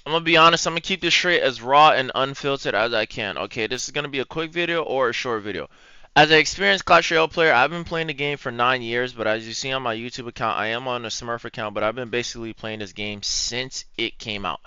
I'm gonna be honest, I'm gonna keep this straight as raw and unfiltered as I can. Okay, this is gonna be a quick video or a short video. As an experienced Clash Royale player, I've been playing the game for 9 years, but as you see on my YouTube account, I am on a Smurf account, but I've been basically playing this game since it came out.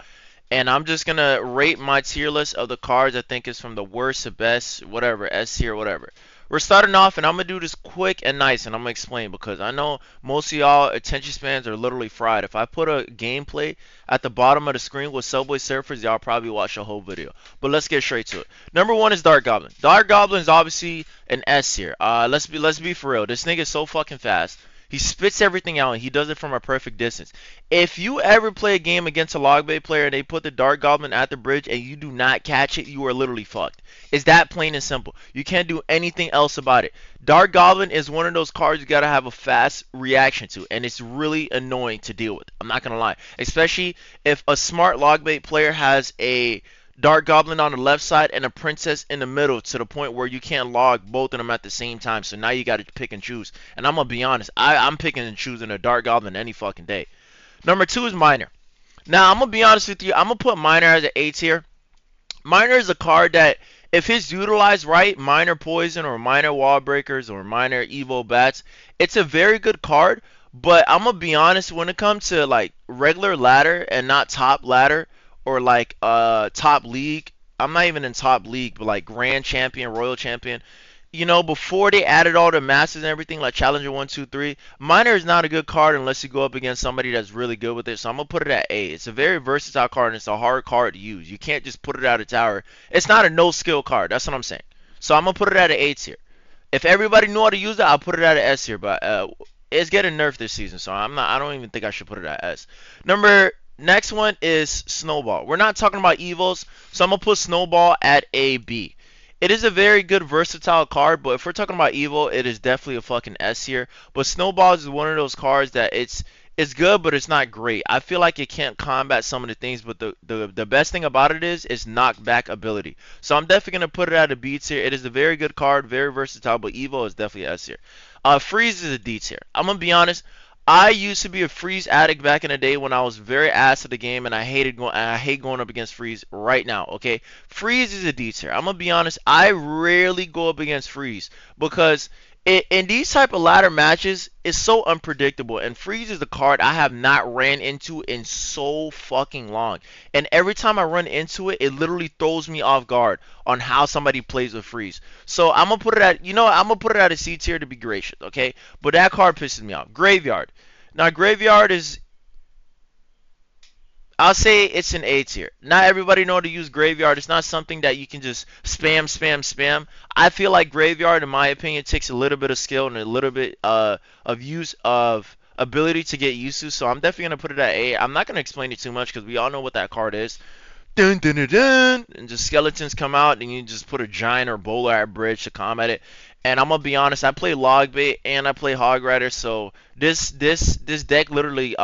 And I'm just gonna rate my tier list of the cards I think is from the worst to best, whatever, S tier, whatever. We're starting off, and I'm gonna do this quick and nice, and I'm gonna explain because I know most of y'all attention spans are literally fried. If I put a gameplay at the bottom of the screen with Subway Surfers, y'all probably watch the whole video. But let's get straight to it. Number one is Dark Goblin. Dark Goblin is obviously an S tier. Let's be for real. This nigga is so fucking fast. He spits everything out and he does it from a perfect distance. If you ever play a game against a log bait player and they put the Dark Goblin at the bridge and you do not catch it, you are literally fucked. It's that plain and simple. You can't do anything else about it. Dark Goblin is one of those cards you gotta have a fast reaction to, and it's really annoying to deal with. I'm not gonna lie. Especially if a smart log bait player has a Dark Goblin on the left side and a Princess in the middle to the point where you can't log both of them at the same time. So now you got to pick and choose. And I'm going to be honest, I'm picking and choosing a Dark Goblin any fucking day. Number two is Miner. Now, I'm going to be honest with you. I'm going to put Miner as an A tier. Miner is a card that, if it's utilized right, Miner Poison or Miner Wall Breakers or Miner Evo Bats, it's a very good card. But I'm going to be honest, when it comes to like regular ladder and not top ladder, or like top league. I'm not even in top league, but like grand champion, royal champion. Before they added all the masters and everything, like Challenger 1, 2, 3, Miner is not a good card unless you go up against somebody that's really good with it. So I'm gonna put it at A. It's a very versatile card and it's a hard card to use. You can't just put it out of tower. It's not a no skill card. That's what I'm saying. So I'm gonna put it at an A tier. If everybody knew how to use it, I'll put it at an S tier. But it's getting nerfed this season, so I'm not. I don't even think I should put it at S. Next one is Snowball. We're not talking about evils, so I'm gonna put Snowball at a B. It is a very good versatile card, but if we're talking about evil, it is definitely a fucking S here. But Snowball is one of those cards that it's good, but it's not great. I feel like it can't combat some of the things, but the best thing about it is knockback ability. So I'm definitely gonna put it at a B tier. It is a very good card, very versatile, but evil is definitely S tier. Freeze is a D tier. I'm gonna be honest. I used to be a freeze addict back in the day when I was very ass at the game, and I hate going up against freeze right now. Okay, freeze is a D tier. I'm gonna be honest. I rarely go up against freeze because in these type of ladder matches, it's so unpredictable. And freeze is the card I have not ran into in so fucking long. And every time I run into it, it literally throws me off guard on how somebody plays with freeze. So I'm gonna put it at I'm gonna put it at a C tier to be gracious. Okay, but that card pisses me off. Graveyard. Now Graveyard is, I'll say it's an A tier. Not everybody know how to use Graveyard. It's not something that you can just spam, spam, spam. I feel like Graveyard, in my opinion, takes a little bit of skill and a little bit of use of ability to get used to. So I'm definitely gonna put it at A. I'm not gonna explain it too much because we all know what that card is. Dun, dun, dun, dun, and just skeletons come out, and you just put a giant or bowler at bridge to combat it. And I'm gonna be honest, I play Logbait and I play Hog Rider, so this deck literally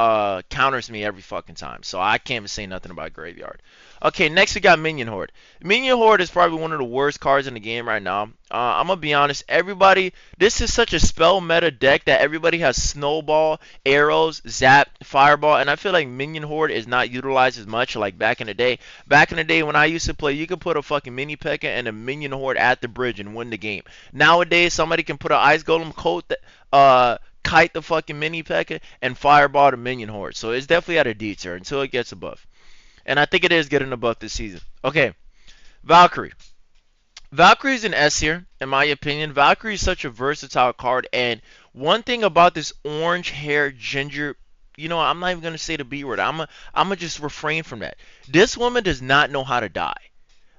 counters me every fucking time. So I can't even say nothing about Graveyard. Okay, next we got Minion Horde. Minion Horde is probably one of the worst cards in the game right now. I'm gonna be honest, everybody, this is such a spell meta deck that everybody has Snowball, Arrows, Zap, Fireball, and I feel like Minion Horde is not utilized as much like back in the day. Back in the day when I used to play, you could put a fucking Mini P.E.K.K.A. and a Minion Horde at the bridge and win the game. Nowadays, somebody can put an Ice Golem coat, kite the fucking Mini P.E.K.K.A. and Fireball the Minion Horde. So it's definitely at a D tier until it gets above. And I think it is getting above this season. Okay, Valkyrie. Valkyrie is an S here, in my opinion. Valkyrie is such a versatile card, and one thing about this orange hair ginger, I'm not even gonna say the B word. I'm gonna just refrain from that. This woman does not know how to die.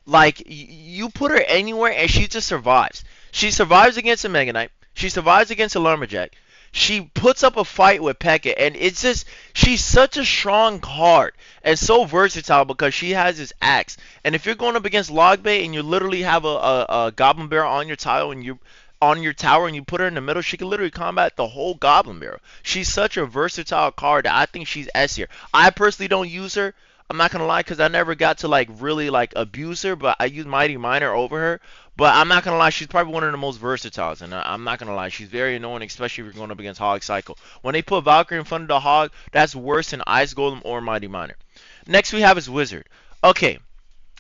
Like you put her anywhere and she just survives. She survives against a Mega Knight. She survives against a Lumberjack. She puts up a fight with P.E.K.K.A. and it's just she's such a strong card and so versatile because she has this axe. And if you're going up against Logbait and you literally have a Goblin Barrel on your tile and you on your tower and you put her in the middle, she can literally combat the whole Goblin Barrel. She's such a versatile card that I think she's S tier. I personally don't use her. I'm not gonna lie, cause I never got to like really like abuse her, but I use Mighty Miner over her. But I'm not gonna lie, she's probably one of the most versatiles, and I'm not gonna lie, she's very annoying, especially if you're going up against Hog Cycle. When they put Valkyrie in front of the Hog, that's worse than Ice Golem or Mighty Miner. Next we have is Wizard. Okay,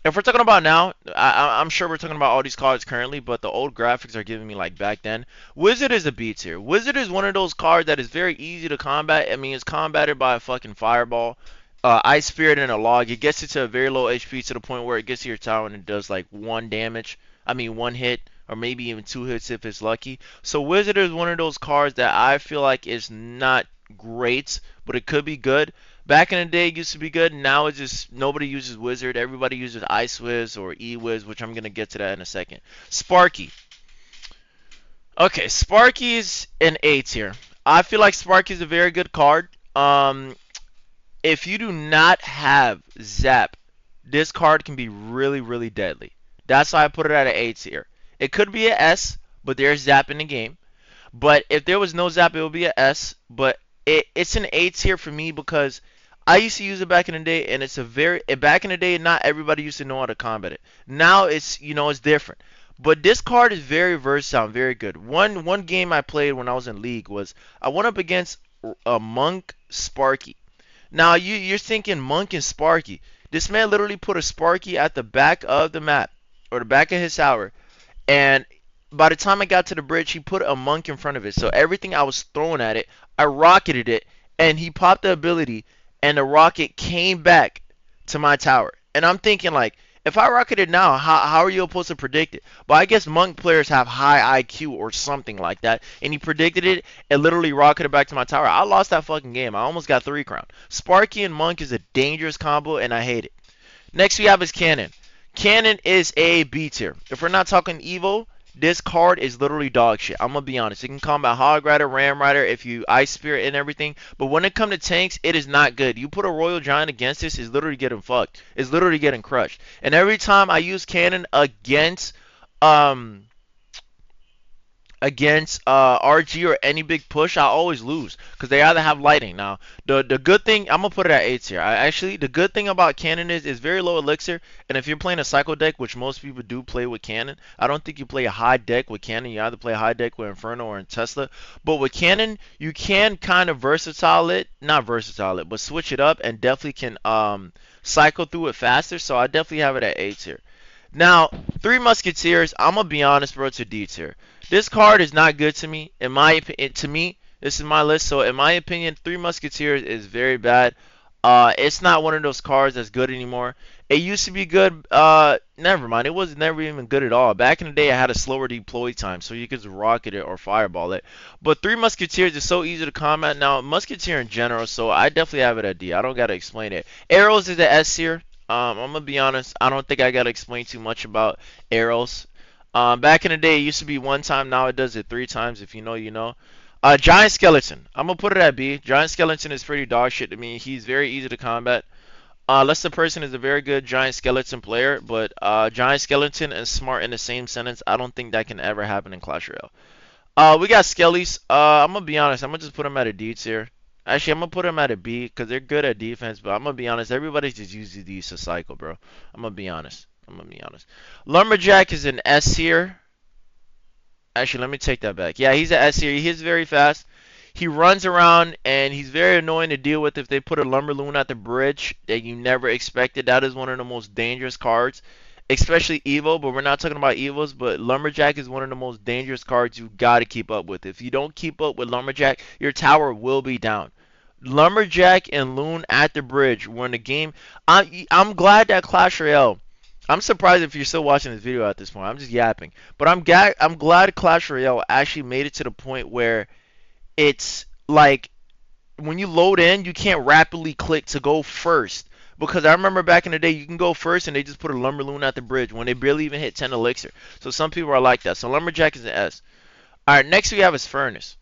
if we're talking about now, I'm sure we're talking about all these cards currently, but the old graphics are giving me like back then. Wizard is a B tier. Wizard is one of those cards that is very easy to combat. I mean, it's combated by a fucking fireball, Ice Spirit, and a log. It gets it to a very low HP to the point where it gets to your tower and it does like one damage. I mean, one hit, or maybe even two hits if it's lucky. So Wizard is one of those cards that I feel like is not great, but it could be good. Back in the day, it used to be good. Now it's just nobody uses Wizard. Everybody uses Ice Wiz or E Wiz, which I'm gonna get to that in a second. Sparky. Okay, Sparky's an A tier. I feel like Sparky's a very good card. If you do not have Zap, this card can be really, really deadly. That's why I put it at an A tier. It could be an S, but there's Zap in the game. But if there was no Zap, it would be an S. But it's an A tier for me because I used to use it back in the day, and it's a very back in the day. Not everybody used to know how to combat it. Now it's different. But this card is very versatile, and very good. One game I played when I was in league was I went up against a Monk Sparky. Now you're thinking Monk and Sparky. This man literally put a Sparky at the back of the map or the back of his tower, and by the time I got to the bridge, he put a monk in front of it. So everything I was throwing at it, I rocketed it, and he popped the ability, and the rocket came back to my tower. And I'm thinking like, if I rocket it now, how are you supposed to predict it? But I guess monk players have high IQ or something like that, and he predicted it and literally rocketed back to my tower. I lost that fucking game. I almost got 3 crown. Sparky and monk is a dangerous combo, and I hate it. Next we have is Cannon. Cannon is a B tier. If we're not talking Evo, this card is literally dog shit. I'm gonna be honest. It can combat Hog Rider, Ram Rider if you Ice Spirit and everything. But when it comes to tanks, it is not good. You put a Royal Giant against this, it's literally getting fucked. It's literally getting crushed. And every time I use Cannon um RG or any big push, I always lose because they either have lighting. Now, the good thing, I'm gonna put it at A tier. Actually, the good thing about Cannon is very low elixir, and if you're playing a cycle deck, which most people do play with Cannon, I don't think you play a high deck with Cannon. You either play a high deck with Inferno or in Tesla. But with Cannon, you can kind of not versatile it, but switch it up and definitely can cycle through it faster. So I definitely have it at A tier. Now, Three Musketeers, I'm gonna be honest, bro, it's a D tier. This card is not good to me. In my opinion, to me, this is my list. So, in my opinion, Three Musketeers is very bad. It's not one of those cards that's good anymore. It used to be good. Never mind. It was never even good at all. Back in the day, I had a slower deploy time, so you could just rocket it or fireball it. But Three Musketeers is so easy to combat now. Musketeer in general, so I definitely have it at D. I don't gotta explain it. Arrows is the S tier. I'm gonna be honest. I don't think I gotta explain too much about arrows. Back in the day, it used to be one time. Now it does it 3 times. If you know, you know. Giant Skeleton. I'm gonna put it at B. Giant Skeleton is pretty dog shit to me. He's very easy to combat. Unless the person is a very good Giant Skeleton player, but Giant Skeleton and smart in the same sentence, I don't think that can ever happen in Clash Royale. We got Skellies. I'm gonna be honest. I'm gonna just put them at a D tier. Actually, I'm gonna put them at a B because they're good at defense. But I'm gonna be honest. Everybody just uses these to cycle, bro. I'm gonna be honest. I'm gonna be honest. Lumberjack is an S tier. Actually, let me take that back. Yeah, he's an S tier. He is very fast. He runs around and he's very annoying to deal with if they put a Lumberloon at the bridge that you never expected. That is one of the most dangerous cards, especially Evo, but we're not talking about Evos, but Lumberjack is one of the most dangerous cards you got to keep up with. If you don't keep up with Lumberjack, your tower will be down. Lumberjack and Loon at the bridge were in the game. I'm glad that Clash Royale. I'm surprised if you're still watching this video at this point. I'm just yapping, but I'm glad Clash Royale actually made it to the point where it's like when you load in, you can't rapidly click to go first. Because I remember back in the day, you can go first and they just put a Lumberloon at the bridge when they barely even hit 10 elixir. So some people are like that. So Lumberjack is an S. Alright, next we have is Furnace.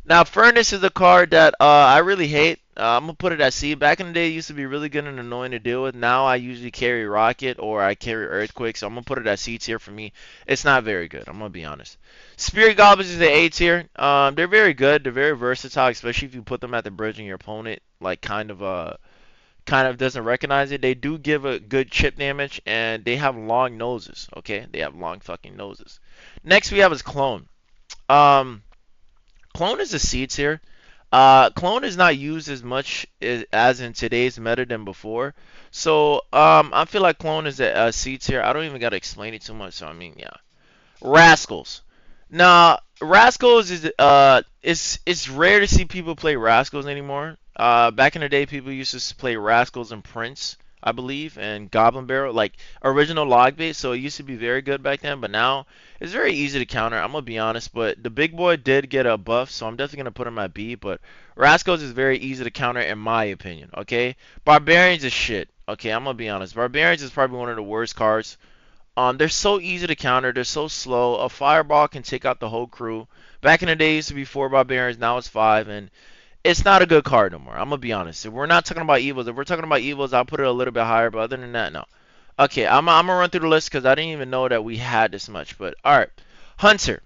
Now, Furnace is a card that I really hate. I'm going to put it at C. Back in the day, it used to be really good and annoying to deal with. Now, I usually carry Rocket or I carry Earthquake, so I'm going to put it at C tier for me. It's not very good. I'm going to be honest. Spirit Goblins is the A tier. They're very good. They're very versatile, especially if you put them at the bridge and your opponent like kind of doesn't recognize it. They do give a good chip damage, and they have long noses. Okay, they have long fucking noses. Next, we have is Clone. Um, Clone is a C tier. Clone is not used as much as in today's meta than before. So I feel like Clone is a C tier. I don't even gotta explain it too much. So I mean, yeah. Rascals. Now, Rascals is it's rare to see people play Rascals anymore. Back in the day, people used to play Rascals and Prince, I believe, and Goblin Barrel, like original log bait. So it used to be very good back then, but now it's very easy to counter. I'm gonna be honest, but the big boy did get a buff, so I'm definitely gonna put him at B. But Rascals is very easy to counter in my opinion. Okay, Barbarians is shit. Okay, I'm gonna be honest. Barbarians is probably one of the worst cards. They're so easy to counter. They're so slow. A fireball can take out the whole crew. Back in the day, it used to be four barbarians. Now it's five, and it's not a good card no more. I'm gonna be honest. If we're not talking about evils, if we're talking about evils, I'll put it a little bit higher. But other than that, no. Okay, I'm gonna run through the list because I didn't even know that we had this much. But all right, Hunter.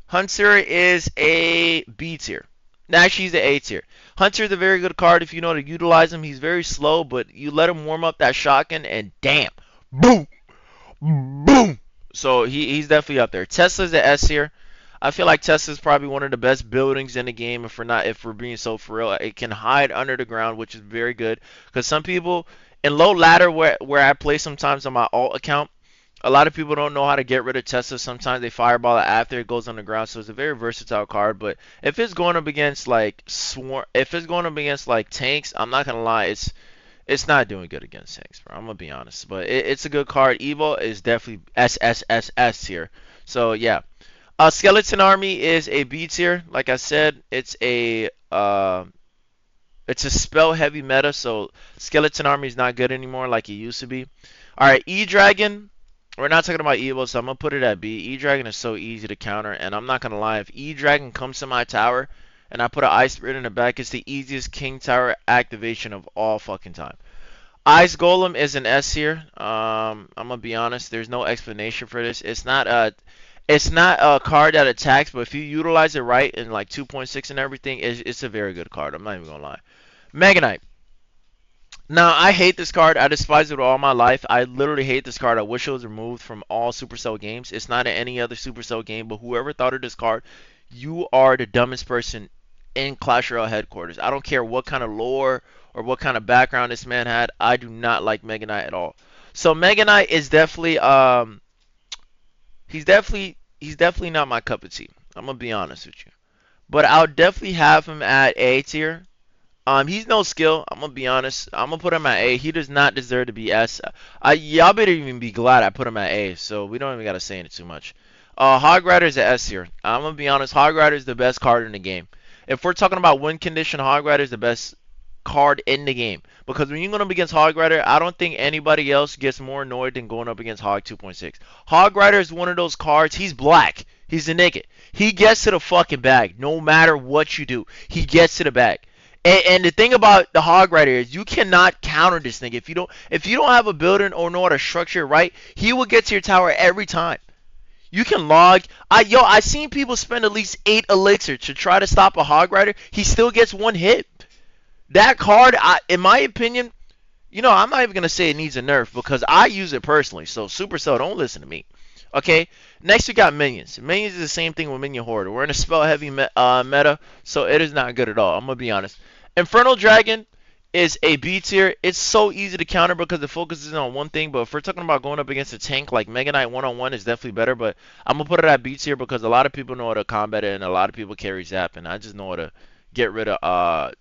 Hunter is a B tier. Actually, he's the A tier. Hunter is a very good card if you know to utilize him. He's very slow, but you let him warm up that shotgun, and damn, boom, boom. So he's definitely up there. Tesla's the S here. I feel like Tesla's probably one of the best buildings in the game. If we're being so for real, it can hide under the ground, which is very good. Because some people in low ladder where I play sometimes on my alt account, a lot of people don't know how to get rid of Tesla. Sometimes they fireball it after it goes on the ground. So it's a very versatile card. But if it's going up against like if it's going up against like tanks, I'm not gonna lie, it's not doing good against tanks, bro. I'm gonna be honest, but it's a good card. Evo is definitely S tier. So yeah, Skeleton Army is a B tier. Like I said, it's a spell heavy meta, so Skeleton Army is not good anymore like it used to be. All right, E Dragon. We're not talking about Evo, so I'm gonna put it at B. E Dragon is so easy to counter, and I'm not gonna lie. If E Dragon comes to my tower and I put an Ice Spirit in the back, it's the easiest King Tower activation of all fucking time. Ice Golem is an S here. I'm gonna be honest. There's no explanation for this. It's not a card that attacks, but if you utilize it right in like 2.6 and everything, it's a very good card. I'm not even gonna lie. Mega Knight. Now I hate this card. I despise it all my life. I literally hate this card. I wish it was removed from all Supercell games. It's not in any other Supercell game. But whoever thought of this card, you are the dumbest person in Clash Royale headquarters. I don't care what kind of lore or what kind of background this man had. I do not like Mega Knight at all. So Mega Knight is definitely he's definitely not my cup of tea. I'm gonna be honest with you. But I'll definitely have him at A tier. He's no skill. I'm gonna be honest. I'm gonna put him at A. He does not deserve to be S. Y'all better even be glad I put him at A. So we don't even gotta say it too much. Hog Rider is an S here. I'm gonna be honest. Hog Rider is the best card in the game. If we're talking about win condition, Hog Rider is the best card in the game. Because when you're going up against Hog Rider, I don't think anybody else gets more annoyed than going up against Hog 2.6. Hog Rider is one of those cards. He's black. He's a nigga. He gets to the fucking bag no matter what you do. He gets to the bag. And the thing about the Hog Rider is you cannot counter this thing. If you don't have a building or know how to structure it right, he will get to your tower every time. You can log. I seen people spend at least 8 elixir to try to stop a Hog Rider. He still gets one hit. That card, in my opinion, I'm not even gonna say it needs a nerf because I use it personally. So Supercell, don't listen to me. Okay. Next we got minions. Minions is the same thing with minion horde. We're in a spell heavy meta, so it is not good at all. I'm gonna be honest. Infernal Dragon is a B tier. It's so easy to counter because it focuses on one thing. But if we're talking about going up against a tank like Mega Knight one on one, is definitely better. But I'm gonna put it at B tier because a lot of people know how to combat it and a lot of people carry Zap, and I just know how to get rid of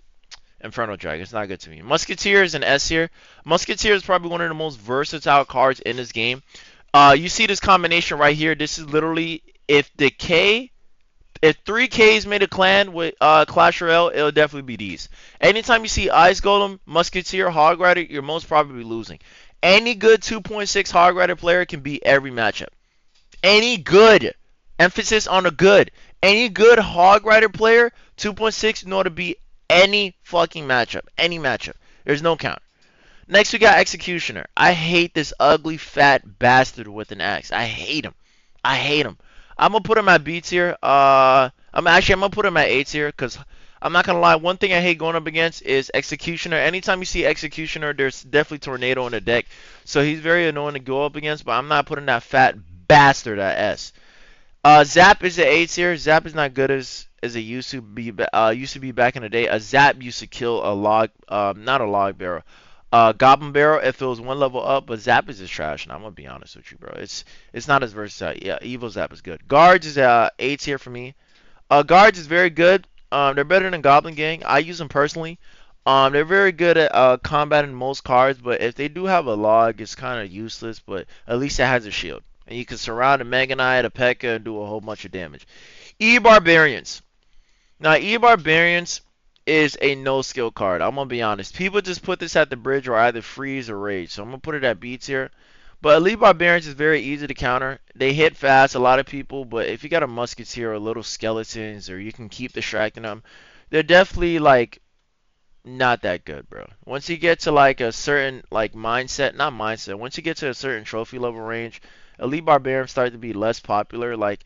Infernal Dragon. It's not good to me. Musketeer is an S tier. Musketeer is probably one of the most versatile cards in this game. You see this combination right here. This is literally if 3Ks made a clan with Clash Royale, it'll definitely be these. Anytime you see Ice Golem, Musketeer, Hog Rider, you're most probably losing. Any good 2.6 Hog Rider player can beat every matchup. Any good, emphasis on a good, any good Hog Rider player, 2.6, know to beat any fucking matchup. Any matchup. There's no count. Next, we got Executioner. I hate this ugly, fat bastard with an axe. I hate him. I hate him. I'm going to put him at B tier. I'm going to put him at A tier because I'm not going to lie. One thing I hate going up against is Executioner. Anytime you see Executioner, there's definitely Tornado in the deck. So he's very annoying to go up against, but I'm not putting that fat bastard at S. Zap is an A tier. Zap is not good as it used to be back in the day. A Zap used to kill a log, not a log barrel, Goblin Barrel if it was one level up, but Zap is just trash. And I'm gonna be honest with you, bro. It's not as versatile. Yeah, Evil Zap is good. Guards is A tier for me. Guards is very good. They're better than Goblin Gang. I use them personally. They're very good at combating most cards, but if they do have a log, it's kind of useless. But at least it has a shield, and you can surround a Mega Knight, a P.E.K.K.A, and do a whole bunch of damage. E Barbarians. Now, E Barbarians is a no skill card. I'm gonna be honest. People just put this at the bridge or either freeze or rage. So I'm gonna put it at B tier. But Elite Barbarians is very easy to counter. They hit fast, a lot of people, but if you got a musketeer or little skeletons or you can keep distracting them, they're definitely like not that good, bro. Once you get to like a certain like mindset, not mindset, once you get to a certain trophy level range, Elite Barbarians start to be less popular. Like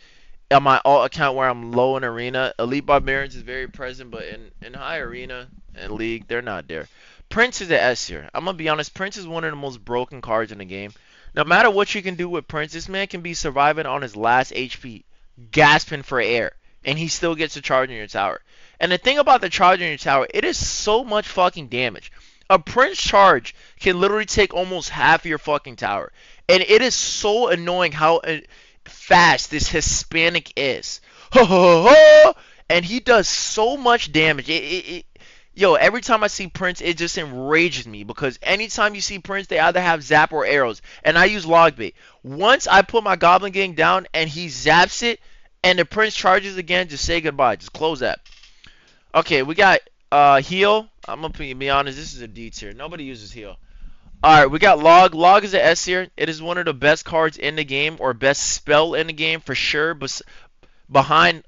on my alt account where I'm low in arena, Elite Barbarians is very present, but in high arena and league, they're not there. Prince is an S tier. I'm gonna be honest, Prince is one of the most broken cards in the game. No matter what you can do with Prince, this man can be surviving on his last HP, gasping for air, and he still gets a charge in your tower. And the thing about the charge in your tower, it is so much fucking damage. A Prince charge can literally take almost half your fucking tower. And it is so annoying how fast this Hispanic is. And he does so much damage. Yo, every time I see Prince, it just enrages me because anytime you see Prince, they either have zap or arrows, and I use log bait. Once I put my Goblin Gang down and he zaps it, and the Prince charges again, just say goodbye. Just close that. Okay, we got heal. I'm gonna be honest, this is a D tier. Nobody uses heal. Alright, we got Log. Log is an S tier. It is one of the best cards in the game, or best spell in the game for sure. But behind,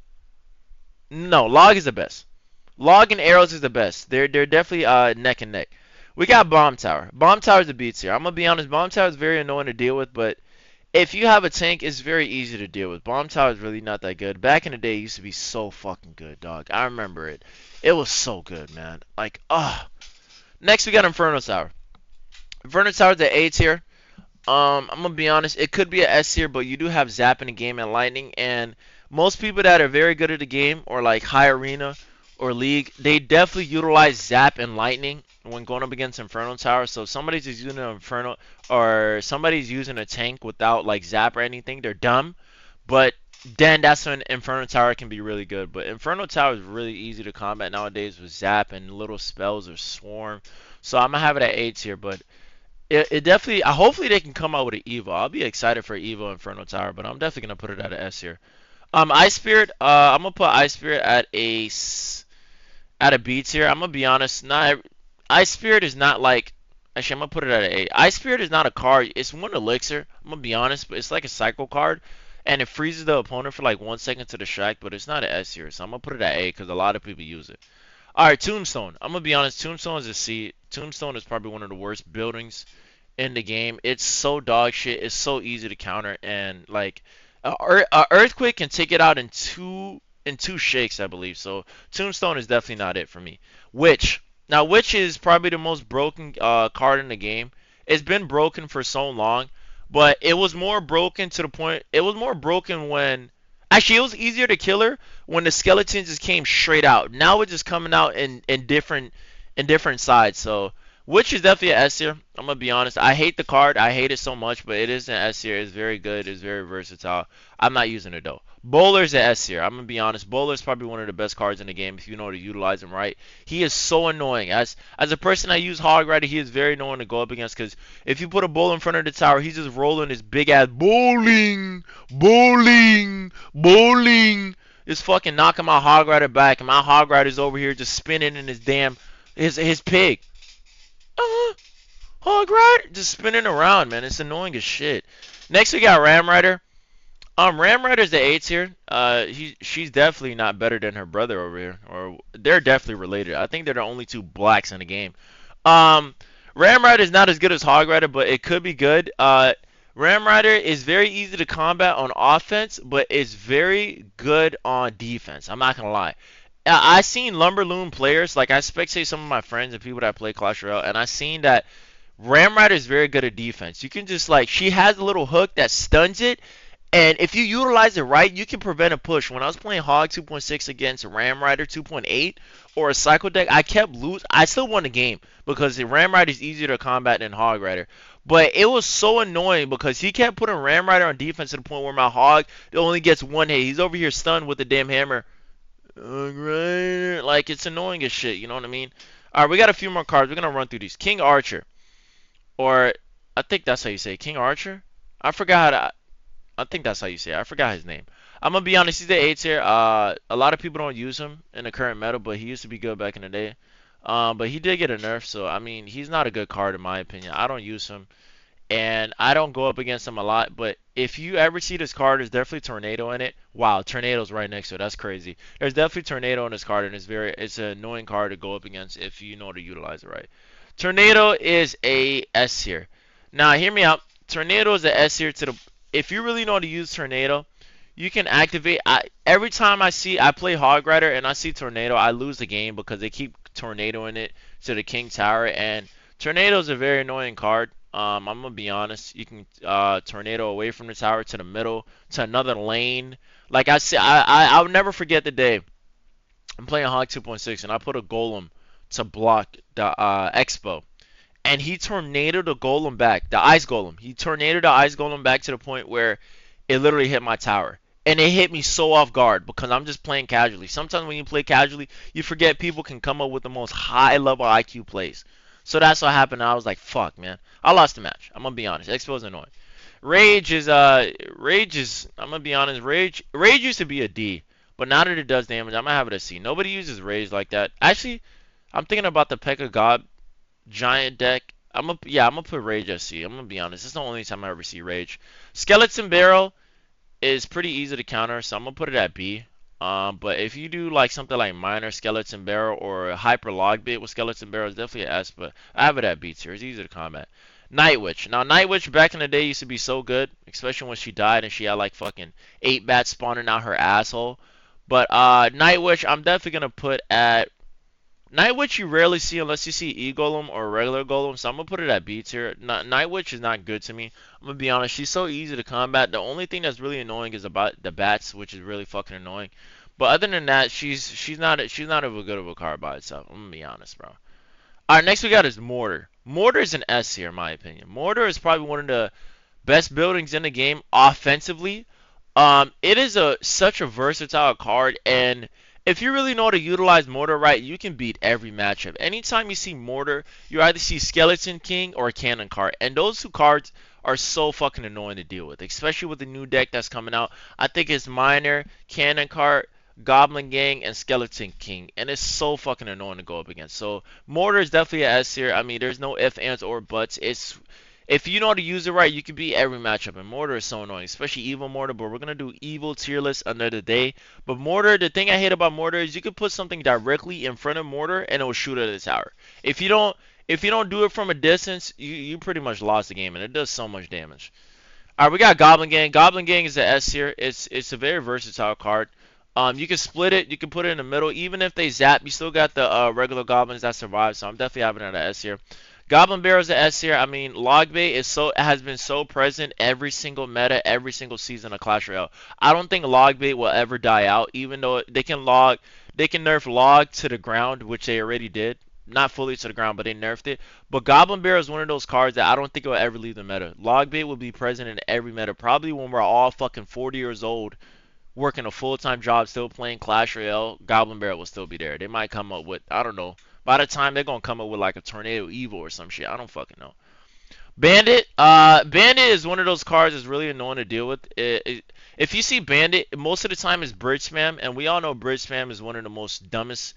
no, Log is the best. Log and Arrows is the best. They're definitely neck and neck. We got Bomb Tower. Bomb Tower is a B tier. I'm gonna be honest, Bomb Tower is very annoying to deal with, but if you have a tank, it's very easy to deal with. Bomb Tower is really not that good. Back in the day, it used to be so fucking good, dog. I remember it. It was so good, man. Like, ah. Next, we got Inferno Tower. Inferno Tower is the A tier. I'm gonna be honest, it could be a S tier, but you do have Zap in the game and Lightning, and most people that are very good at the game, or like high arena or league, they definitely utilize Zap and Lightning when going up against Inferno Tower. So if somebody's just using an Inferno, or somebody's using a tank without like Zap or anything, they're dumb. But then that's when Inferno Tower can be really good. But Inferno Tower is really easy to combat nowadays with Zap and little spells or Swarm. So I'm gonna have it at A tier, but it definitely. Hopefully they can come out with an Evo. I'll be excited for Evo Inferno Tower, but I'm definitely gonna put it at an S tier. Ice Spirit. I'm gonna put Ice Spirit at at a B tier. I'm gonna be honest. Not Ice Spirit is not like. Actually, I'm gonna put it at an A. Ice Spirit is not a card. It's one elixir. I'm gonna be honest, but it's like a cycle card, and it freezes the opponent for like 1 second to distract. But it's not an S tier, so I'm gonna put it at A because a lot of people use it. All right, Tombstone. I'm gonna be honest. Tombstone is a C. Tombstone is probably one of the worst buildings in the game. It's so dog shit. It's so easy to counter, and like a earthquake can take it out in two shakes, I believe. So Tombstone is definitely not it for me. Witch. Now, Witch is probably the most broken card in the game. It's been broken for so long, but it was more broken to the point. It was more broken when. Actually, it was easier to kill her when the skeletons just came straight out. Now it's just coming out in different sides. So, which is definitely an S tier. I'm gonna be honest. I hate the card. I hate it so much, but it is an S tier. It's very good. It's very versatile. I'm not using it though. Bowler's an S tier. I'm gonna be honest. Bowler's probably one of the best cards in the game if you know how to utilize him right. He is so annoying. As a person that use Hog Rider, he is very annoying to go up against because if you put a bowler in front of the tower, he's just rolling his big ass bowling, bowling, bowling. Just fucking knocking my Hog Rider back, and my Hog Rider's over here just spinning in his damn his pig. Hog Rider just spinning around, man. It's annoying as shit. Next we got Ram Rider. Ram Rider's the A tier. She's definitely not better than her brother over here, or they're definitely related. I think they're the only two blacks in the game. Ram Rider is not as good as Hog Rider, but it could be good. Ram Rider is very easy to combat on offense, but it's very good on defense. I'm not gonna lie. I seen Lumberloon players, like I spectate some of my friends and people that play Clash Royale, and I seen that Ram Rider is very good at defense. You can just like, she has a little hook that stuns it, And if you utilize it right, you can prevent a push. When I was playing Hog 2.6 against Ram Rider 2.8 or a Cycle deck, I kept losing. I still won the game because the Ram Rider is easier to combat than Hog Rider. But it was so annoying because he kept putting Ram Rider on defense to the point where my Hog only gets one hit. He's over here stunned with the damn hammer. Hog Rider. Like, it's annoying as shit. You know what I mean? All right, we got a few more cards. We're going to run through these. King Archer. Or, I think that's how you say it. King Archer? I forgot how to. I think that's how you say it. I forgot his name. I'm gonna be honest, he's the A tier. A lot of people don't use him in the current meta, but he used to be good back in the day. But he did get a nerf, so I mean, he's not a good card in my opinion. I don't use him, and I don't go up against him a lot. But if you ever see this card, there's definitely Tornado in it. Wow, Tornado's right next to it. That's crazy. There's definitely Tornado in this card, and it's an annoying card to go up against if you know to utilize it right. Tornado is a S tier. Now, hear me out. Tornado is a S tier to the. If you really know how to use Tornado, you can activate. Every time I play Hog Rider and I see Tornado, I lose the game because they keep Tornado in it to the King Tower, and Tornado is a very annoying card. I'm gonna be honest. You can Tornado away from the tower to the middle to another lane. Like I said, I'll never forget the day I'm playing Hog 2.6 and I put a golem to block the Expo, and he tornadoed the golem back, the ice golem. He tornadoed the ice golem back to the point where it literally hit my tower. And it hit me so off guard because I'm just playing casually. Sometimes when you play casually, you forget people can come up with the most high level IQ plays. So that's what happened. I was like, fuck, man. I lost the match. I'm gonna be honest. Expo is annoying. Rage is I'm gonna be honest, Rage used to be a D, but now that it does damage, I'm gonna have it a C. Nobody uses Rage like that. Actually, I'm thinking about the P.E.K.K.A. God giant deck. I'm gonna put Rage as C. I'm gonna be honest. It's the only time I ever see Rage. Skeleton Barrel is pretty easy to counter, so I'm gonna put it at B. But if you do like something like Minor Skeleton Barrel or Hyper Log Bit with Skeleton Barrel, it's definitely an S. But I have it at B tier. It's easy to combat. Night Witch. Now Night Witch back in the day used to be so good, especially when she died and she had like fucking 8 bats spawning out her asshole. But Night Witch, I'm definitely gonna put at Night Witch you rarely see unless you see E-Golem or regular Golem, so I'm gonna put it at B tier. Night Witch is not good to me. I'm gonna be honest, she's so easy to combat. The only thing that's really annoying is about the bats, which is really fucking annoying. But other than that, she's not a good of a card by itself. I'm gonna be honest, bro. Alright, next we got is Mortar. Mortar is an S here in my opinion. Mortar is probably one of the best buildings in the game offensively. It is such a versatile card, and if you really know how to utilize Mortar right, you can beat every matchup. Anytime you see Mortar, you either see Skeleton King or Cannon card, and those two cards are so fucking annoying to deal with, especially with the new deck that's coming out. I think it's Miner, Cannon card, Goblin Gang, and Skeleton King, and it's so fucking annoying to go up against. So Mortar is definitely a S tier. I mean, there's no ifs, ands, or buts. It's if you know how to use it right, you can beat every matchup. And Mortar is so annoying, especially Evil Mortar. But we're gonna do Evil tier list another day. But Mortar, the thing I hate about Mortar is you can put something directly in front of Mortar and it will shoot at the tower. If you don't, if you don't do it from a distance, you pretty much lost the game, and it does so much damage. All right, we got Goblin Gang. Goblin Gang is a S tier. It's a very versatile card. You can split it. You can put it in the middle. Even if they zap, you still got the regular goblins that survive. So I'm definitely having it at S tier. Goblin Barrel is an S tier. I mean, log bait has been so present every single meta, every single season of Clash Royale. I don't think log bait will ever die out, even though they can nerf log to the ground, which they already did. Not fully to the ground, but they nerfed it. But Goblin Barrel is one of those cards that I don't think will ever leave the meta. Log bait will be present in every meta, probably when we're all fucking 40 years old, working a full-time job, still playing Clash Royale. Goblin Barrel will still be there. They might come up with, I don't know, by the time they're gonna come up with like a Tornado Evil or some shit. I don't fucking know. Bandit is one of those cards that's really annoying to deal with. If you see Bandit, most of the time it's bridge spam, and we all know bridge spam is one of the most dumbest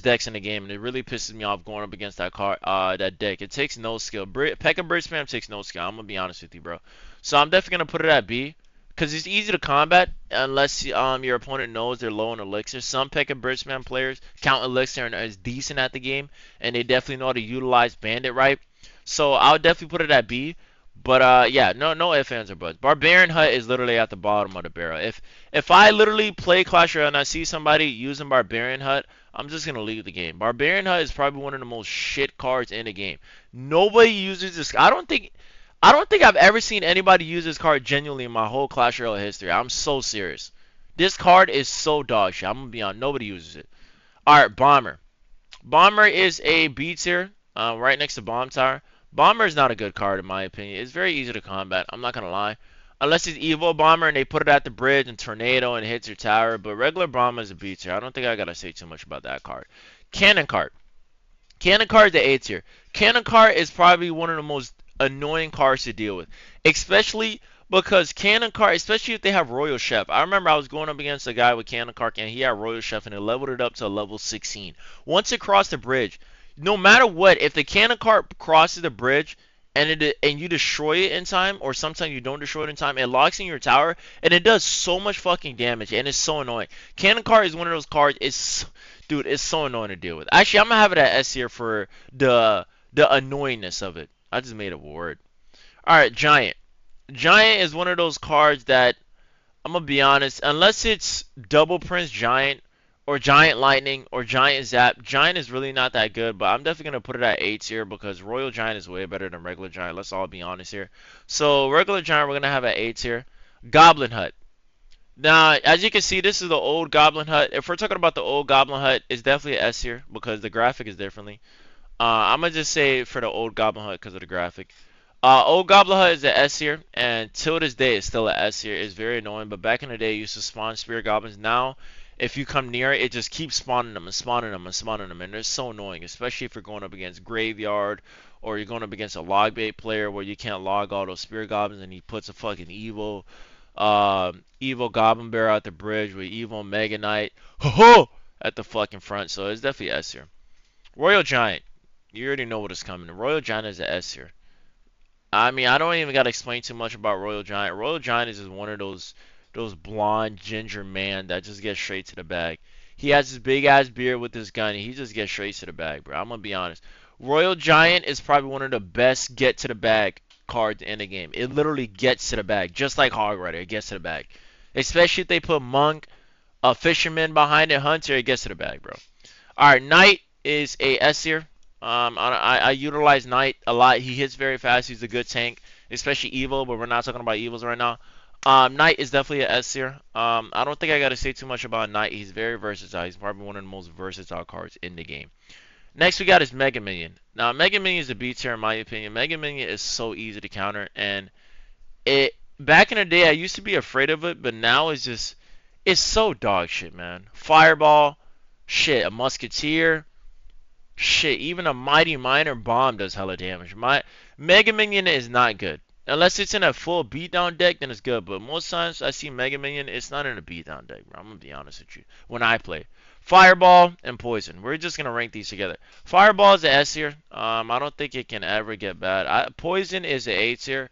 decks in the game, and it really pisses me off going up against that deck. It takes no skill. P.E.K.K.A. bridge spam takes no skill. I'm gonna be honest with you, bro. So I'm definitely gonna put it at B. Because it's easy to combat unless your opponent knows they're low on elixir. Some P.E.K.K.A. Bridgeman players count elixir and is decent at the game, and they definitely know how to utilize Bandit right. So I'll definitely put it at B. But yeah, no ifs, ands, or buts. Barbarian Hut is literally at the bottom of the barrel. If I literally play Clash Royale and I see somebody using Barbarian Hut, I'm just gonna leave the game. Barbarian Hut is probably one of the most shit cards in the game. Nobody uses this. I don't think I've ever seen anybody use this card genuinely in my whole Clash Royale history. I'm so serious. This card is so dog shit. I'm gonna be honest. Nobody uses it. All right, Bomber. Bomber is a B tier, right next to Bomb Tower. Bomber is not a good card in my opinion. It's very easy to combat. I'm not gonna lie. Unless it's Evo Bomber and they put it at the bridge and Tornado and hits your tower. But regular Bomber is a B tier. I don't think I gotta say too much about that card. Cannon card. Cannon card is the A tier. Cannon card is probably one of the most annoying cards to deal with, especially because Cannon card, especially if they have Royal Chef. I remember I was going up against a guy with Cannon card and he had Royal Chef and it leveled it up to level 16. Once it crossed the bridge, no matter what, if the Cannon card crosses the bridge and you destroy it in time, or sometimes you don't destroy it in time, it locks in your tower and it does so much fucking damage and it's so annoying. Cannon card is one of those cards. Dude, it's so annoying to deal with. Actually, I'm gonna have it at S here for the annoyingness of it. I just made a word. All right, Giant. Giant is one of those cards that I'm gonna be honest, unless it's Double Prince Giant or Giant Lightning or Giant Zap, Giant is really not that good. But I'm definitely gonna put it at A tier because Royal Giant is way better than regular Giant. Let's all be honest here. So regular Giant we're gonna have at A tier. Goblin Hut. Now, as you can see, this is the old Goblin Hut. If we're talking about the old Goblin Hut, it's definitely an S tier because the graphic is differently. I'm gonna just say for the old Goblin Hut because of the graphic. Old Goblin Hut is an S tier, and till this day, it's still an S tier. It's very annoying, but back in the day, it used to spawn Spirit Goblins. Now, if you come near it, it just keeps spawning them and spawning them and spawning them, and they're so annoying, especially if you're going up against Graveyard or you're going up against a log bait player where you can't log all those Spirit Goblins, and he puts a fucking evil Goblin Bear out the bridge with evil Mega Knight, ho ho, at the fucking front. So it's definitely S tier. Royal Giant. You already know what is coming. Royal Giant is an S tier. I mean, I don't even gotta explain too much about Royal Giant. Royal Giant is just one of those blonde ginger man that just gets straight to the bag. He has this big ass beard with this gun, and he just gets straight to the bag, bro. I'm gonna be honest. Royal Giant is probably one of the best get to the bag cards in the game. It literally gets to the bag, just like Hog Rider. It gets to the bag, especially if they put Monk, a Fisherman behind it, Hunter. It gets to the bag, bro. All right, Knight is a S tier. I utilize Knight a lot. He hits very fast. He's a good tank, especially Evil, but we're not talking about Evils right now. Knight is definitely a S tier. I don't think I got to say too much about Knight. He's very versatile. He's probably one of the most versatile cards in the game. Next, we got is Mega Minion. Now, Mega Minion is a B tier in my opinion. Mega Minion is so easy to counter, and it back in the day I used to be afraid of it, but now it's so dog shit, man. Fireball, shit, a Musketeer. Shit, even a Mighty Miner bomb does hella damage. My Mega Minion is not good. Unless it's in a full beatdown deck, then it's good. But most times I see Mega Minion, it's not in a beatdown deck, bro. I'm gonna be honest with you. When I play. Fireball and Poison. We're just gonna rank these together. Fireball is an S tier. I don't think it can ever get bad. Poison is an A tier.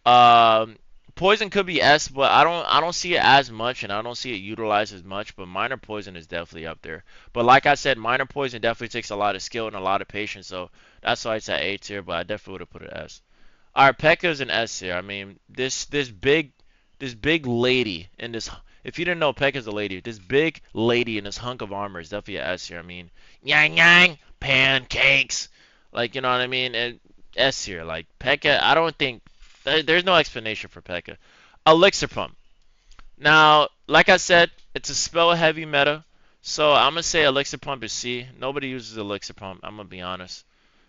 Um, Poison could be S, but I don't see it as much, and I don't see it utilized as much. But Minor Poison is definitely up there. But like I said, Minor Poison definitely takes a lot of skill and a lot of patience, so that's why it's at A tier. But I definitely would have put it S. All right, P.E.K.K.A is an S tier. I mean, this big lady in this. If you didn't know, P.E.K.K.A is a lady. This big lady in this hunk of armor is definitely an S tier. I mean, yang yang pancakes, like you know what I mean. And S tier, like P.E.K.K.A. I don't think there's no explanation for P.E.K.K.A. Elixir Pump. Now, like I said, it's a spell heavy meta. So I'm gonna say Elixir Pump is C. Nobody uses Elixir Pump. I'm gonna be honest.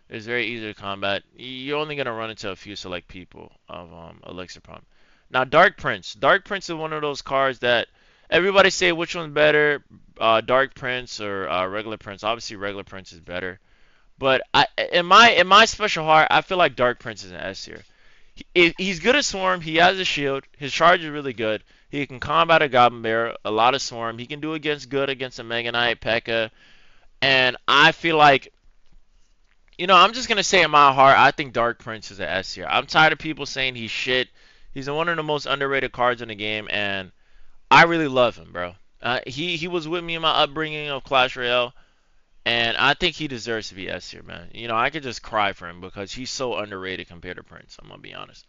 It's very easy to combat. You're only gonna run into a few select people of Elixir Pump. Now, Dark Prince. Dark Prince is one of those cards that everybody say which one's better, Dark Prince or regular Prince. Obviously, regular Prince is better. But in my special heart, I feel like Dark Prince is an S tier. He's good at Swarm. He has a shield. His charge is really good. He can combat a Goblin Bear, a lot of Swarm. He can do against a Mega Knight, P.E.K.K.A. And I feel like, I'm just gonna say in my heart, I think Dark Prince is an S tier. I'm tired of people saying he's shit. He's one of the most underrated cards in the game, and I really love him, bro. He was with me in my upbringing of Clash Royale, and I think he deserves to be S tier, man. I could just cry for him because he's so underrated compared to Prince. I'm gonna be honest.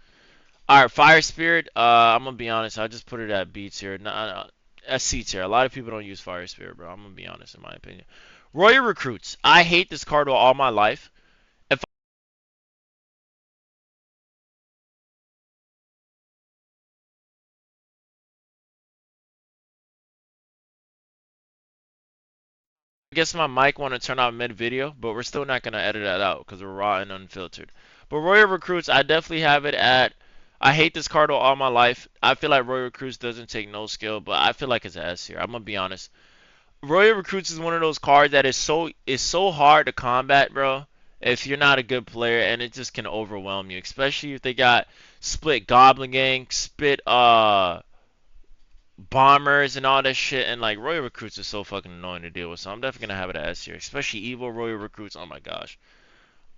All right, Fire Spirit. I'm gonna be honest. I just put it at B tier, not C tier. A lot of people don't use Fire Spirit, bro. I'm gonna be honest, in my opinion. Royal Recruits. I hate this card all my life. If I guess my mic want to turn off mid video, but we're still not gonna edit that out because we're raw and unfiltered. But Royal Recruits, I definitely have it at. I hate this card all my life. I feel like Royal Recruits doesn't take no skill, but I feel like it's an S here. I'm gonna be honest. Royal Recruits is one of those cards that is so hard to combat, bro. If you're not a good player, and it just can overwhelm you, especially if they got split Goblin Gang, split bombers and all that shit, and like Royal Recruits is so fucking annoying to deal with. So I'm definitely gonna have it at S tier, especially evil Royal Recruits. Oh my gosh.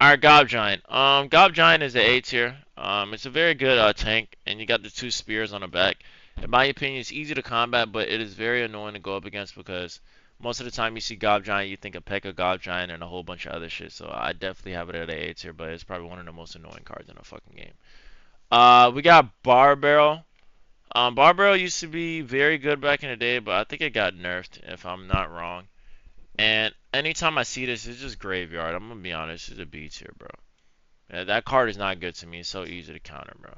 Alright, Gob Giant. Gob Giant is an A tier. It's a very good tank, and you got the two spears on the back. In my opinion, it's easy to combat, but it is very annoying to go up against because most of the time you see Gob Giant, you think of P.E.K.K.A, Gob Giant, and a whole bunch of other shit. So I definitely have it at a A tier, but it's probably one of the most annoying cards in the fucking game. We got Bar Barrel. Bar Barrel used to be very good back in the day, but I think it got nerfed, if I'm not wrong. And anytime I see this, it's just graveyard. I'm gonna be honest, it's a B tier, bro. Yeah, that card is not good to me. It's so easy to counter, bro.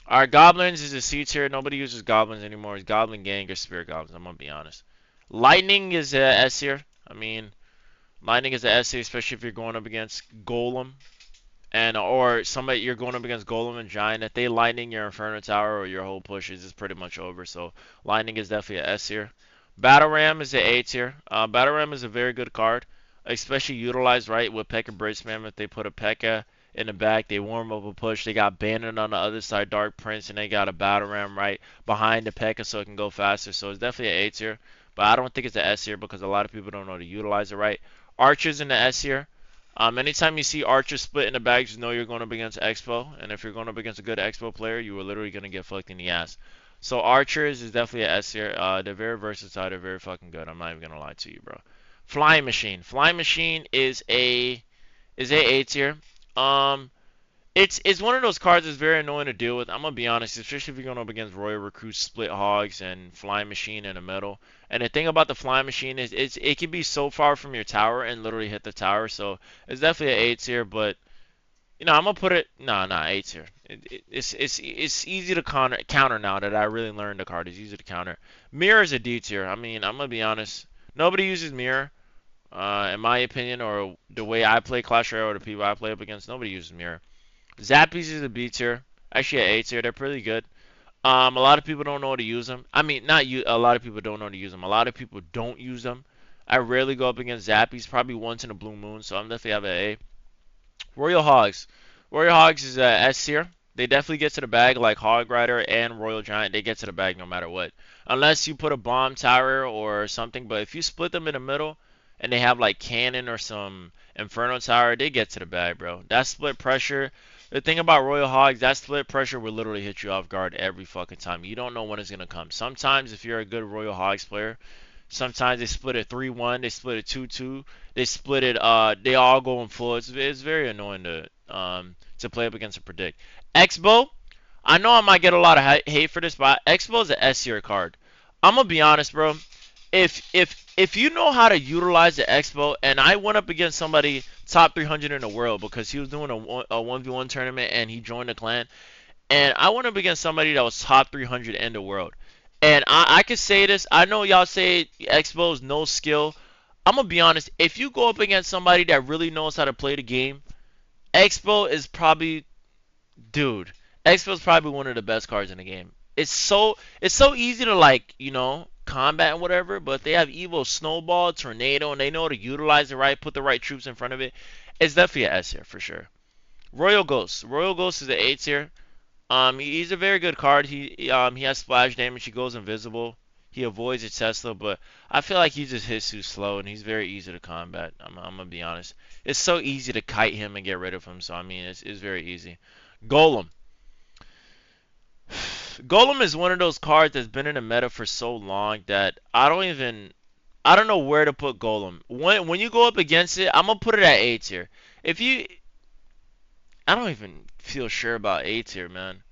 Alright, Goblins is a C tier. Nobody uses Goblins anymore. It's Goblin Gang or Spirit Goblins. I'm gonna be honest. Lightning is a S tier. I mean, Lightning is a S tier, especially if you're going up against Golem and or somebody you're going up against Golem and Giant. If they lightning your Inferno Tower or your whole push is just pretty much over. So lightning is definitely a S tier. Battle Ram is a A tier. Battle Ram is a very good card, especially utilized right with P.E.K.K.A Brace Spam. If they put a P.E.K.K.A in the back, they warm up a push. They got Bandit on the other side, Dark Prince, and they got a Battle Ram right behind the P.E.K.K.A so it can go faster. So it's definitely an A tier. But I don't think it's an S tier because a lot of people don't know how to utilize it right. Archer's in the S tier. Anytime you see Archer split in the bag, just know you're going up against Expo, and if you're going up against a good Expo player, you are literally going to get fucked in the ass. So Archers is definitely a S tier. They're very versatile. They're very fucking good. I'm not even gonna lie to you, bro. Flying Machine. Flying Machine is a A tier. Um, it's one of those cards that's very annoying to deal with. I'm gonna be honest, especially if you're going up against Royal Recruits, Split Hogs, and Flying Machine in the middle. And the thing about the Flying Machine is it can be so far from your tower and literally hit the tower. So it's definitely an A tier, but I'm gonna put it. Nah, A tier. It's easy to counter now that I really learned the card. It's easy to counter. Mirror is a D tier. I mean, I'm gonna be honest. Nobody uses Mirror, in my opinion, or the way I play Clash Royale or the people I play up against. Nobody uses Mirror. Zappies is a B tier. Actually, an A tier. They're pretty good. A lot of people don't know how to use them. I mean, not you. A lot of people don't know how to use them. A lot of people don't use them. I rarely go up against Zappies. Probably once in a blue moon. So I'm definitely have an A. Royal Hogs. Royal Hogs is a S tier. They definitely get to the bag like Hog Rider and Royal Giant. They get to the bag no matter what. Unless you put a bomb tower or something. But if you split them in the middle and they have like cannon or some Inferno Tower, they get to the bag, bro. That split pressure. The thing about Royal Hogs, that split pressure will literally hit you off guard every fucking time. You don't know when it's gonna come. Sometimes if you're a good Royal Hogs player, sometimes they split it 3-1, they split it 2-2, they split it. They all go in full. It's very annoying to play up against and predict. Expo, I know I might get a lot of hate for this, but Expo is an S tier card. I'm gonna be honest, bro. If you know how to utilize the Expo, and I went up against somebody top 300 in the world because he was doing a 1v1 tournament and he joined the clan, and I went up against somebody that was top 300 in the world. And I can say this. I know y'all say Expo's no skill. I'm gonna be honest. If you go up against somebody that really knows how to play the game, Expo is probably, dude. Expo is probably one of the best cards in the game. It's so easy to like combat and whatever. But if they have Evo Snowball, Tornado, and they know how to utilize it right, put the right troops in front of it, it's definitely a S tier for sure. Royal Ghost. Royal Ghost is an A tier. He's a very good card. He has splash damage. He goes invisible. He avoids a Tesla, but I feel like he just hits too slow, and he's very easy to combat. I'm gonna be honest. It's so easy to kite him and get rid of him. So I mean, it's very easy. Golem. Golem is one of those cards that's been in the meta for so long that I don't know where to put Golem. When you go up against it, I'm gonna put it at A tier. If you I don't even feel sure about A tier, man.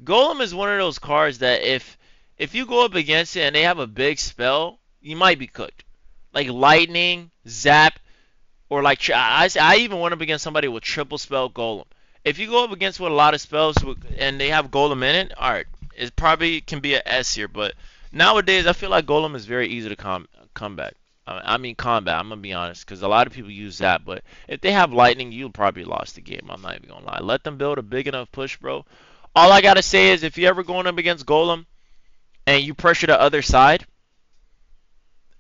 Golem is one of those cards that if you go up against it and they have a big spell, you might be cooked. Like lightning, zap, or like I even went up against somebody with triple spell golem. If you go up against with a lot of spells and they have golem in it, all right, it probably can be a S here. But nowadays, I feel like golem is very easy to combat. I mean combat. I'm gonna be honest, because a lot of people use that. But if they have lightning, you'll probably lost the game. I'm not even gonna lie. Let them build a big enough push, bro. All I gotta say is if you ever going up against Golem and you pressure the other side,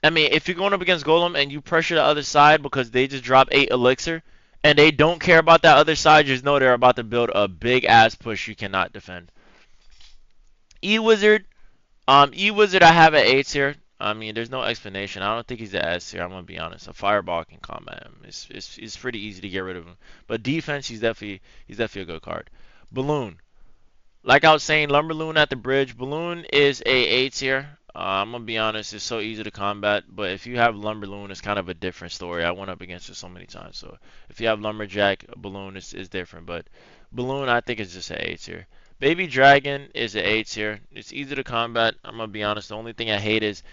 I mean, if you're going up against Golem and you pressure the other side because they just drop 8 elixir and they don't care about that other side, just know they're about to build a big ass push you cannot defend. E-Wizard, E-Wizard I have at 8 here. I mean, there's no explanation. I don't think he's at S here. I'm gonna be honest. A fireball can combat him. It's pretty easy to get rid of him. But defense, he's definitely a good card. Balloon. Like I was saying, Lumberloon at the bridge. Balloon is a A tier. I'm gonna be honest, it's so easy to combat. But if you have Lumberloon, it's kind of a different story. I went up against it so many times. So if you have Lumberjack, Balloon is different. But Balloon, I think, is just an A tier. Baby Dragon is an A tier. It's easy to combat. I'm gonna be honest. The only thing I hate is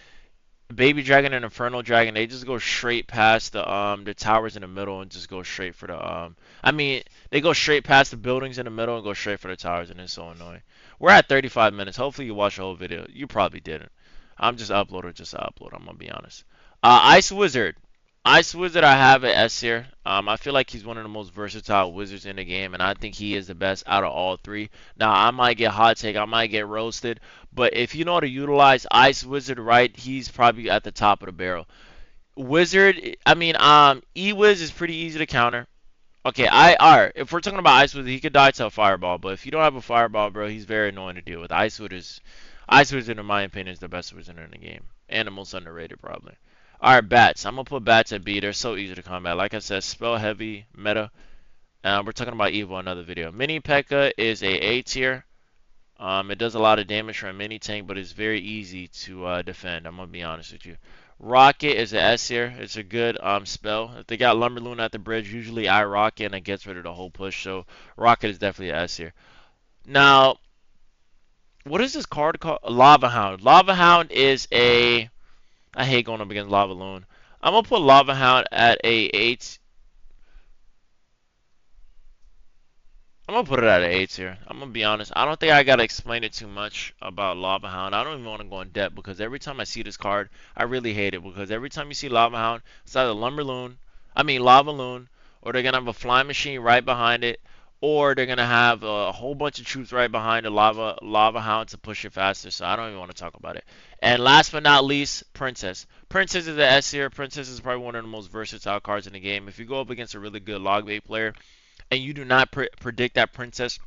Baby Dragon and Infernal Dragon, they just go straight past the towers in the middle and just go straight for the I mean, they go straight past the buildings in the middle and go straight for the towers, and it's so annoying. We're at 35 minutes. Hopefully you watched the whole video. You probably didn't. I'm just uploading just to upload. I'm gonna be honest. Ice Wizard. Ice Wizard, I have it S here. I feel like he's one of the most versatile wizards in the game, and I think he is the best out of all three. Now, I might get hot take, I might get roasted, but if you know how to utilize Ice Wizard right, he's probably at the top of the barrel. Wizard, I mean, E-Wiz is pretty easy to counter. Okay, alright. If we're talking about Ice Wizard, he could die to a fireball, but if you don't have a fireball, bro, he's very annoying to deal with. Ice Wizard, in my opinion, is the best wizard in the game, and the most underrated probably. Alright, bats. I'm gonna put bats at B. They're so easy to combat. Like I said, spell heavy meta. We're talking about evil in another video. Mini P.E.K.K.A. is a tier. It does a lot of damage from a mini tank, but it's very easy to defend. I'm gonna be honest with you. Rocket is a S tier. It's a good spell. If they got Lumberloon at the bridge, usually I Rocket and it gets rid of the whole push. So Rocket is definitely a S tier. Now, what is this card called? Lava Hound. Lava Hound is a. I hate going up against Lava Loon. I'm gonna put Lava Hound at a 8. I'm gonna put it at an 8 here. I'm gonna be honest. I don't think I gotta explain it too much about Lava Hound. I don't even want to go in depth because every time I see this card, I really hate it because every time you see Lava Hound, it's either Lumberloon, I mean Lava Loon, or they're gonna have a flying machine right behind it, or they're gonna have a whole bunch of troops right behind the Lava Hound to push it faster. So I don't even want to talk about it. And last but not least, Princess. Princess is the S tier. Princess is probably one of the most versatile cards in the game. If you go up against a really good log bait player and you do not predict that princess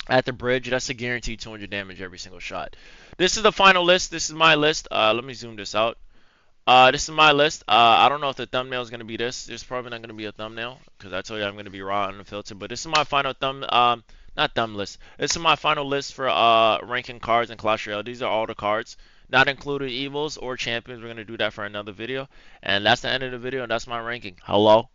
at the bridge, that's a guaranteed 200 damage every single shot. This is the final list. This is my list. Let me zoom this out. This is my list. I don't know if the thumbnail is gonna be this. There's probably not gonna be a thumbnail because I told you I'm gonna be raw and unfiltered. But this is my final not thumb list. This is my final list for ranking cards in Clash Royale. These are all the cards, not including evils or champions. We're gonna do that for another video, and that's the end of the video. And that's my ranking. Hello.